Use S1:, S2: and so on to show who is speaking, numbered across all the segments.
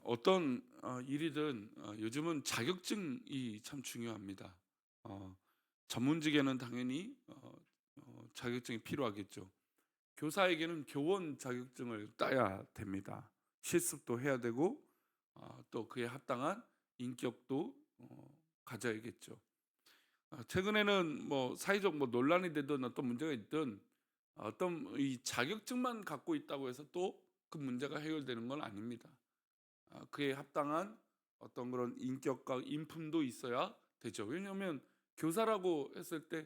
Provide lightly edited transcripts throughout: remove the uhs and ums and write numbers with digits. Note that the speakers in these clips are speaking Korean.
S1: 어떤 일이든 요즘은 자격증이 참 중요합니다. 전문직에는 당연히 자격증이 필요하겠죠. 교사에게는 교원 자격증을 따야 됩니다. 실습도 해야 되고 또 그에 합당한 인격도 가져야겠죠. 최근에는 뭐 사회적 뭐 논란이 되든 어떤 문제가 있든 어떤 이 자격증만 갖고 있다고 해서 또 그 문제가 해결되는 건 아닙니다. 그에 합당한 어떤 그런 인격과 인품도 있어야 되죠. 왜냐하면 교사라고 했을 때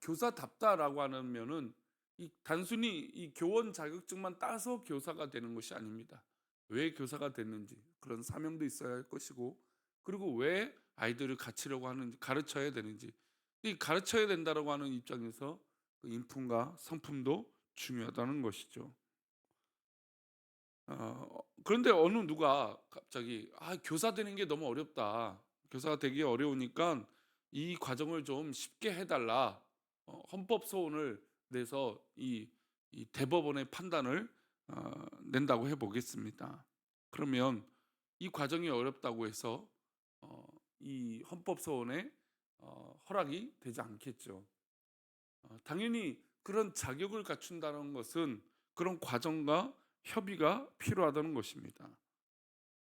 S1: 교사답다라고 하면은 이 단순히 이 교원 자격증만 따서 교사가 되는 것이 아닙니다. 왜 교사가 됐는지 그런 사명도 있어야 할 것이고, 그리고 왜 아이들을 가르치려고 하는지, 가르쳐야 되는지, 이 가르쳐야 된다라고 하는 입장에서 그 인품과 성품도 중요하다는 것이죠. 그런데 어느 누가 갑자기 교사 되는 게 너무 어렵다. 교사가 되기 어려우니까 이 과정을 좀 쉽게 해달라. 헌법 소원을 내서 이 대법원의 판단을 낸다고 해보겠습니다. 그러면 이 과정이 어렵다고 해서 이 헌법 소원에 허락이 되지 않겠죠. 당연히 그런 자격을 갖춘다는 것은 그런 과정과 협의가 필요하다는 것입니다.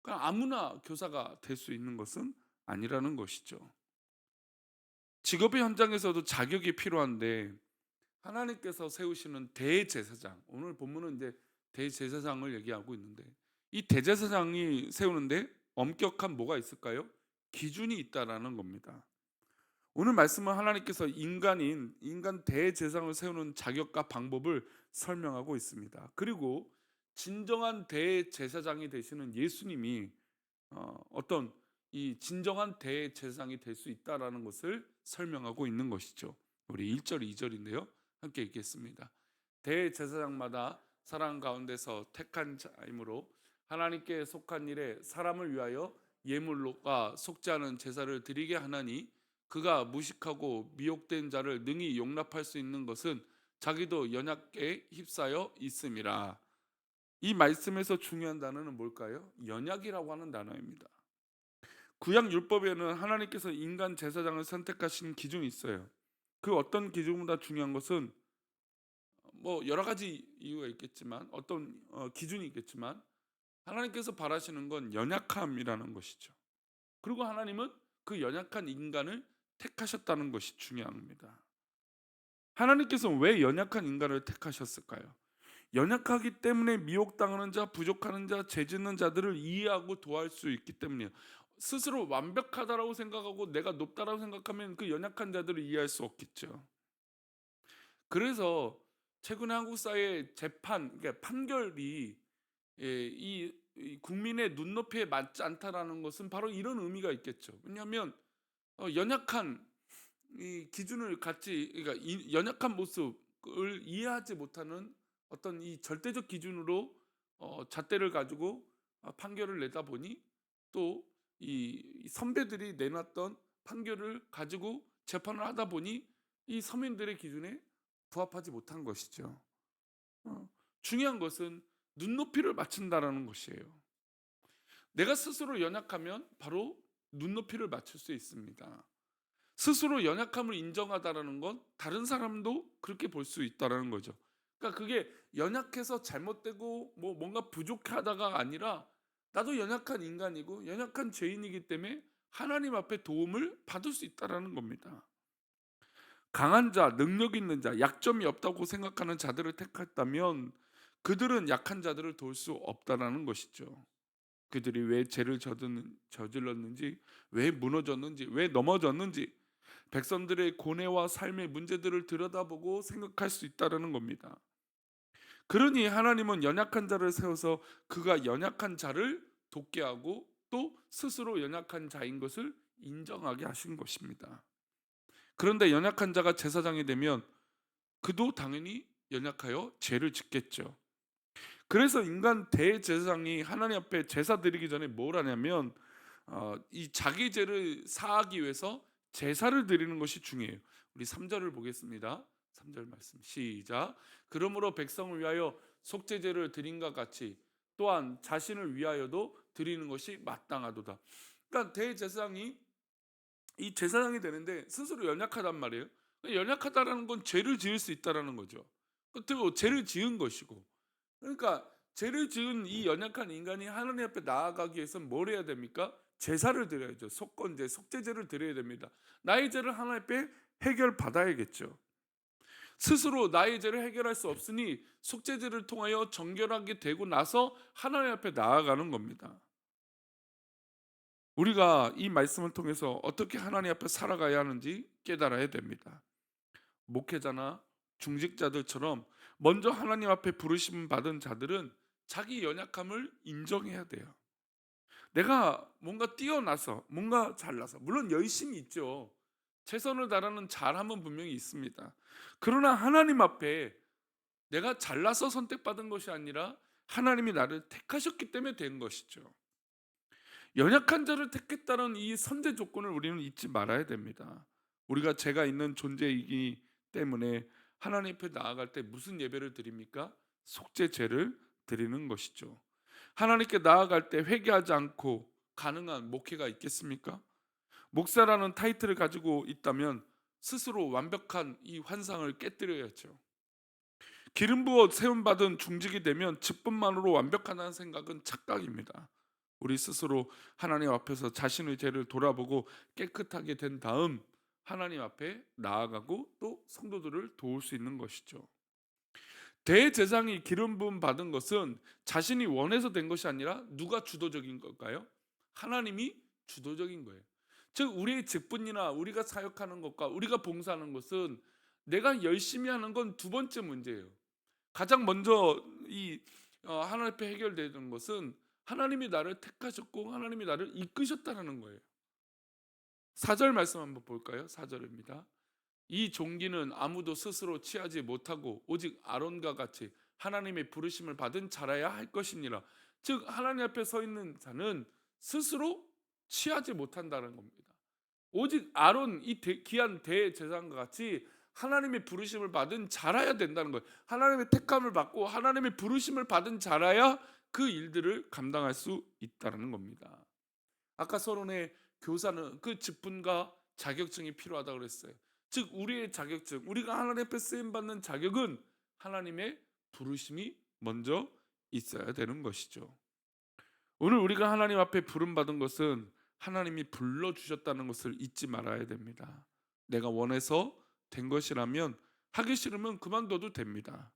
S1: 그러니까 아무나 교사가 될 수 있는 것은 아니라는 것이죠. 직업의 현장에서도 자격이 필요한데 하나님께서 세우시는 대제사장, 오늘 본문은 이제 대제사장을 얘기하고 있는데 이 대제사장이 세우는데 엄격한 뭐가 있을까요? 기준이 있다라는 겁니다. 오늘 말씀은 하나님께서 인간 대제사장을 세우는 자격과 방법을 설명하고 있습니다. 그리고 진정한 대제사장이 되시는 예수님이 어떤 이 진정한 대제사장이 될 수 있다라는 것을 설명하고 있는 것이죠. 우리 1절, 2절인데요. 함께 읽겠습니다. 대제사장마다 사랑 가운데서 택한 자이므로 하나님께 속한 일에 사람을 위하여 예물과 속죄하는 제사를 드리게 하나니 그가 무식하고 미혹된 자를 능히 용납할 수 있는 것은 자기도 연약에 휩싸여 있음이라. 이 말씀에서 중요한 단어는 뭘까요? 연약이라고 하는 단어입니다. 구약 율법에는 하나님께서 인간 제사장을 선택하신 기준이 있어요. 그 어떤 기준보다 중요한 것은 뭐 여러 가지 이유가 있겠지만 어떤 기준이 있겠지만 하나님께서 바라시는 건 연약함이라는 것이죠. 그리고 하나님은 그 연약한 인간을 택하셨다는 것이 중요합니다. 하나님께서 왜 연약한 인간을 택하셨을까요? 연약하기 때문에 미혹당하는 자, 부족하는 자, 죄짓는 자들을 이해하고 도와줄 수 있기 때문이에요. 스스로 완벽하다라고 생각하고 내가 높다라고 생각하면 그 연약한 자들을 이해할 수 없겠죠. 그래서 최근에 한국 사회 재판, 그러니까 판결이 이 국민의 눈높이에 맞지 않다라는 것은 바로 이런 의미가 있겠죠. 왜냐하면 연약한 이 기준을 갖지, 그러니까 이 연약한 모습을 이해하지 못하는 어떤 이 절대적 기준으로 잣대를 가지고 판결을 내다 보니 또 이 선배들이 내놨던 판결을 가지고 재판을 하다 보니 이 서민들의 기준에 부합하지 못한 것이죠. 중요한 것은 눈높이를 맞춘다라는 것이에요. 내가 스스로 연약하면 바로 눈높이를 맞출 수 있습니다. 스스로 연약함을 인정하다라는 건 다른 사람도 그렇게 볼 수 있다라는 거죠. 그러니까 그게 연약해서 잘못되고 뭐 뭔가 부족하다가 아니라 나도 연약한 인간이고 연약한 죄인이기 때문에 하나님 앞에 도움을 받을 수 있다라는 겁니다. 강한 자, 능력 있는 자, 약점이 없다고 생각하는 자들을 택했다면 그들은 약한 자들을 도울 수 없다라는 것이죠. 그들이 왜 죄를 저질렀는지, 왜 무너졌는지, 왜 넘어졌는지 백성들의 고뇌와 삶의 문제들을 들여다보고 생각할 수 있다는 겁니다. 그러니 하나님은 연약한 자를 세워서 그가 연약한 자를 돕게 하고 또 스스로 연약한 자인 것을 인정하게 하신 것입니다. 그런데 연약한 자가 제사장이 되면 그도 당연히 연약하여 죄를 짓겠죠. 그래서 인간 대제사장이 하나님 앞에 제사 드리기 전에 뭘 하냐면 이 자기 죄를 사하기 위해서 제사를 드리는 것이 중요해요. 우리 3절을 보겠습니다. 3절 말씀 시작. 그러므로 백성을 위하여 속죄제를 드린것 같이 또한 자신을 위하여도 드리는 것이 마땅하도다. 그러니까 대제사장이 이 제사장이 되는데 스스로 연약하단 말이에요. 연약하다라는 건 죄를 지을 수 있다라는 거죠. 그리고 죄를 지은 것이고. 그러니까 죄를 지은 이 연약한 인간이 하나님 앞에 나아가기 위해서는 뭘 해야 됩니까? 제사를 드려야죠. 속건제, 속죄제를 드려야 됩니다. 나의 죄를 하나님 앞에 해결받아야겠죠. 스스로 나의 죄를 해결할 수 없으니 속죄제를 통하여 정결하게 되고 나서 하나님 앞에 나아가는 겁니다. 우리가 이 말씀을 통해서 어떻게 하나님 앞에 살아가야 하는지 깨달아야 됩니다. 목회자나 중직자들처럼 먼저 하나님 앞에 부르심 받은 자들은 자기 연약함을 인정해야 돼요. 내가 뭔가 뛰어나서 뭔가 잘나서 물론 열심히 있죠. 최선을 다하는 잘함은 분명히 있습니다. 그러나 하나님 앞에 내가 잘나서 선택받은 것이 아니라 하나님이 나를 택하셨기 때문에 된 것이죠. 연약한 자를 택했다는 이 선제 조건을 우리는 잊지 말아야 됩니다. 우리가 죄가 있는 존재이기 때문에 하나님 앞에 나아갈 때 무슨 예배를 드립니까? 속죄제를 드리는 것이죠. 하나님께 나아갈 때 회개하지 않고 가능한 목회가 있겠습니까? 목사라는 타이틀을 가지고 있다면 스스로 완벽한 이 환상을 깨뜨려야죠. 기름 부어 세움 받은 중직이 되면 직분만으로 완벽하다는 생각은 착각입니다. 우리 스스로 하나님 앞에서 자신의 죄를 돌아보고 깨끗하게 된 다음 하나님 앞에 나아가고 또 성도들을 도울 수 있는 것이죠. 대제사장이 기름 부음 받은 것은 자신이 원해서 된 것이 아니라 누가 주도적인 걸까요? 하나님이 주도적인 거예요. 즉 우리의 직분이나 우리가 사역하는 것과 우리가 봉사하는 것은 내가 열심히 하는 건 두 번째 문제예요. 가장 먼저 하나님 앞에 해결되는 것은 하나님이 나를 택하셨고 하나님이 나를 이끄셨다는 거예요. 4절 말씀 한번 볼까요? 4절입니다. 이 종기는 아무도 스스로 취하지 못하고 오직 아론과 같이 하나님의 부르심을 받은 자라야 할 것이니라. 즉 하나님 앞에 서 있는 자는 스스로 취하지 못한다는 겁니다. 오직 아론 귀한 대제사장과 같이 하나님의 부르심을 받은 자라야 된다는 거예요. 하나님의 택함을 받고 하나님의 부르심을 받은 자라야 그 일들을 감당할 수 있다는 겁니다. 아까 서론에 교사는 그 직분과 자격증이 필요하다고 그랬어요. 즉 우리의 자격증, 우리가 하나님 앞에 쓰임 받는 자격은 하나님의 부르심이 먼저 있어야 되는 것이죠. 오늘 우리가 하나님 앞에 부름 받은 것은 하나님이 불러 주셨다는 것을 잊지 말아야 됩니다. 내가 원해서 된 것이라면 하기 싫으면 그만둬도 됩니다.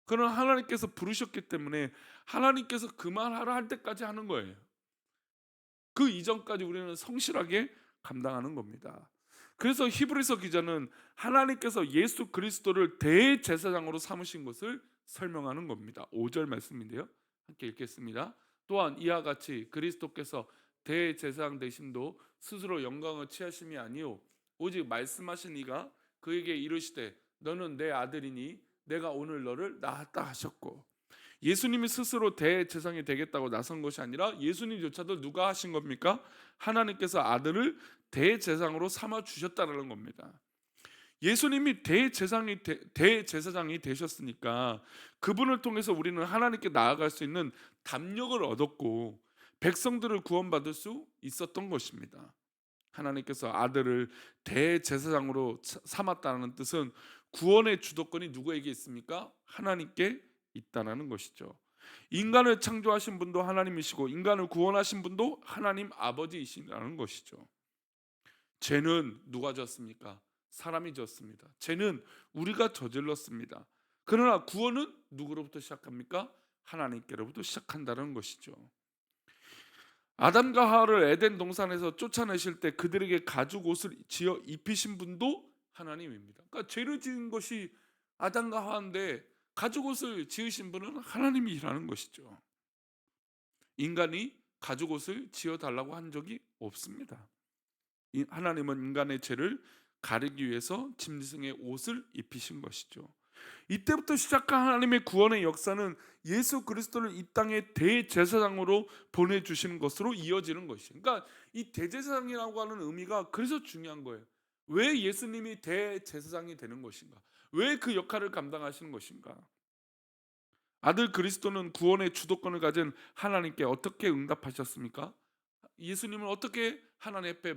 S1: 그러나 하나님께서 부르셨기 때문에 하나님께서 그만하라 할 때까지 하는 거예요. 그 이전까지 우리는 성실하게 감당하는 겁니다. 그래서 히브리서 기자는 하나님께서 예수 그리스도를 대제사장으로 삼으신 것을 설명하는 겁니다. 5절 말씀인데요. 함께 읽겠습니다. 또한 이와 같이 그리스도께서 대제사장 되심도 스스로 영광을 취하심이 아니요 오직 말씀하신 이가 그에게 이르시되 너는 내 아들이니 내가 오늘 너를 낳았다 하셨고, 예수님이 스스로 대제사장이 되겠다고 나선 것이 아니라 예수님조차도 누가 하신 겁니까? 하나님께서 아들을 대제사장으로 삼아 주셨다는 겁니다. 예수님이 대제사장이 되셨으니까 그분을 통해서 우리는 하나님께 나아갈 수 있는 담력을 얻었고 백성들을 구원받을 수 있었던 것입니다. 하나님께서 아들을 대제사장으로 삼았다는 뜻은 구원의 주도권이 누구에게 있습니까? 하나님께 있다는 것이죠. 인간을 창조하신 분도 하나님이시고 인간을 구원하신 분도 하나님 아버지이시라는 것이죠. 죄는 누가 졌습니까? 사람이 졌습니다. 죄는 우리가 저질렀습니다. 그러나 구원은 누구로부터 시작합니까? 하나님께로부터 시작한다는 것이죠. 아담과 하와를 에덴 동산에서 쫓아내실 때 그들에게 가죽 옷을 지어 입히신 분도 하나님입니다. 그러니까 죄를 지은 것이 아담과 하와인데 가죽 옷을 지으신 분은 하나님이라는 것이죠. 인간이 가죽 옷을 지어 달라고 한 적이 없습니다. 하나님은 인간의 죄를 가리기 위해서 짐승의 옷을 입히신 것이죠. 이때부터 시작한 하나님의 구원의 역사는 예수 그리스도를 이 땅의 대제사장으로 보내주시는 것으로 이어지는 것이에요. 그러니까 이 대제사장이라고 하는 의미가 그래서 중요한 거예요. 왜 예수님이 대제사장이 되는 것인가? 왜 그 역할을 감당하시는 것인가? 아들 그리스도는 구원의 주도권을 가진 하나님께 어떻게 응답하셨습니까? 예수님은 어떻게 하나님 앞에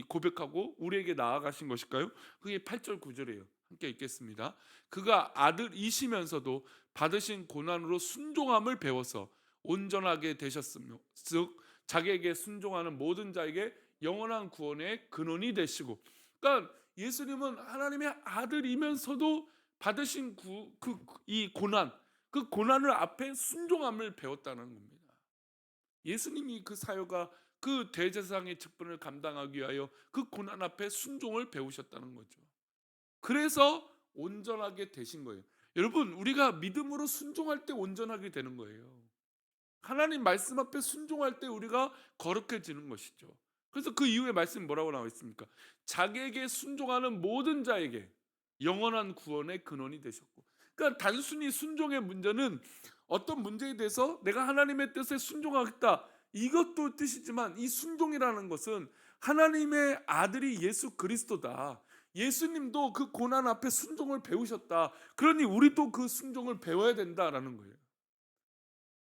S1: 고백하고 우리에게 나아가신 것일까요? 그게 8절 9절이에요. 함께 읽겠습니다. 그가 아들이시면서도 받으신 고난으로 순종함을 배워서 온전하게 되셨으며 즉 자기에게 순종하는 모든 자에게 영원한 구원의 근원이 되시고, 그러니까 예수님은 하나님의 아들이면서도 받으신 이 고난, 그 고난을 앞에 순종함을 배웠다는 겁니다. 예수님이 그 사역과 그 대제사장의 직분을 감당하기 위하여 그 고난 앞에 순종을 배우셨다는 거죠. 그래서 온전하게 되신 거예요. 여러분, 우리가 믿음으로 순종할 때 온전하게 되는 거예요. 하나님 말씀 앞에 순종할 때 우리가 거룩해지는 것이죠. 그래서 그 이후에 말씀 뭐라고 나와 있습니까? 자기에게 순종하는 모든 자에게 영원한 구원의 근원이 되셨고, 그러니까 단순히 순종의 문제는 어떤 문제에 대해서 내가 하나님의 뜻에 순종하겠다, 이것도 뜻이지만 이 순종이라는 것은 하나님의 아들이 예수 그리스도다. 예수님도 그 고난 앞에 순종을 배우셨다. 그러니 우리도 그 순종을 배워야 된다라는 거예요.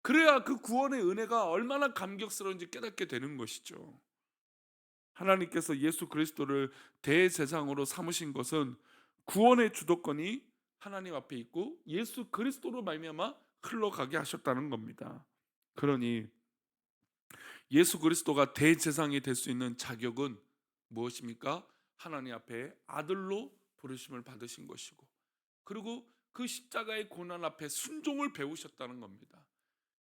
S1: 그래야 그 구원의 은혜가 얼마나 감격스러운지 깨닫게 되는 것이죠. 하나님께서 예수 그리스도를 대제사장으로 삼으신 것은 구원의 주도권이 하나님 앞에 있고 예수 그리스도로 말미암아 흘러가게 하셨다는 겁니다. 그러니 예수 그리스도가 대제사장이 될 수 있는 자격은 무엇입니까? 하나님 앞에 아들로 부르심을 받으신 것이고, 그리고 그 십자가의 고난 앞에 순종을 배우셨다는 겁니다.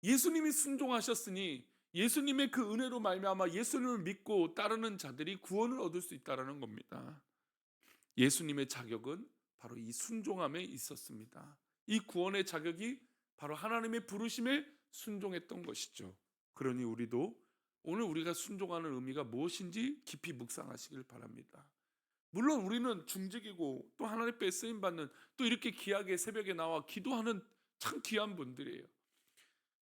S1: 예수님이 순종하셨으니 예수님의 그 은혜로 말미암아 예수님을 믿고 따르는 자들이 구원을 얻을 수 있다라는 겁니다. 예수님의 자격은 바로 이 순종함에 있었습니다. 이 구원의 자격이 바로 하나님의 부르심에 순종했던 것이죠. 그러니 우리도 오늘 우리가 순종하는 의미가 무엇인지 깊이 묵상하시길 바랍니다. 물론 우리는 중직이고 또 하나님 앞에 쓰임 받는, 또 이렇게 귀하게 새벽에 나와 기도하는 참 귀한 분들이에요.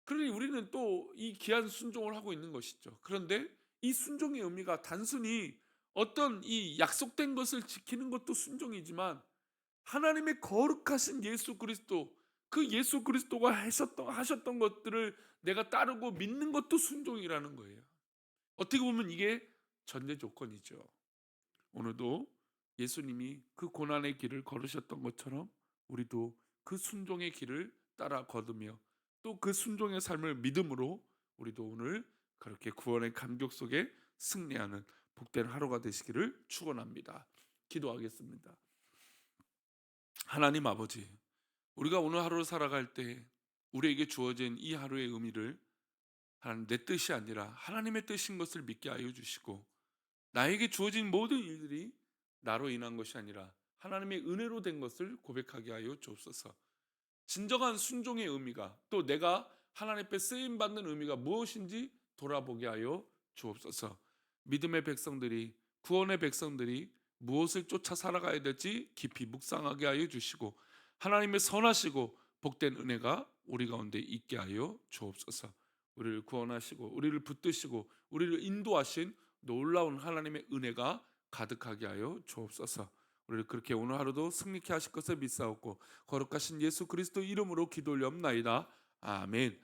S1: 그러니 우리는 또 이 귀한 순종을 하고 있는 것이죠. 그런데 이 순종의 의미가 단순히 어떤 이 약속된 것을 지키는 것도 순종이지만 하나님의 거룩하신 예수 그리스도, 그 예수 그리스도가 하셨던 것들을 내가 따르고 믿는 것도 순종이라는 거예요. 어떻게 보면 이게 전제 조건이죠. 오늘도 예수님이 그 고난의 길을 걸으셨던 것처럼 우리도 그 순종의 길을 따라 걸으며 또 그 순종의 삶을 믿음으로 우리도 오늘 그렇게 구원의 감격 속에 승리하는 복된 하루가 되시기를 축원합니다. 기도하겠습니다. 하나님 아버지, 우리가 오늘 하루를 살아갈 때 우리에게 주어진 이 하루의 의미를 하나님 내 뜻이 아니라 하나님의 뜻인 것을 믿게 하여 주시고, 나에게 주어진 모든 일들이 나로 인한 것이 아니라 하나님의 은혜로 된 것을 고백하게 하여 주옵소서. 진정한 순종의 의미가, 또 내가 하나님 앞에 쓰임 받는 의미가 무엇인지 돌아보게 하여 주옵소서. 믿음의 백성들이, 구원의 백성들이 무엇을 쫓아 살아가야 될지 깊이 묵상하게 하여 주시고, 하나님의 선하시고 복된 은혜가 우리 가운데 있게 하여 주옵소서. 우리를 구원하시고 우리를 붙드시고 우리를 인도하신 놀라운 하나님의 은혜가 가득하게 하여 주옵소서. 우리를 그렇게 오늘 하루도 승리케 하실 것을 믿사옵고 거룩하신 예수 그리스도 이름으로 기도 올려옵나이다. 아멘.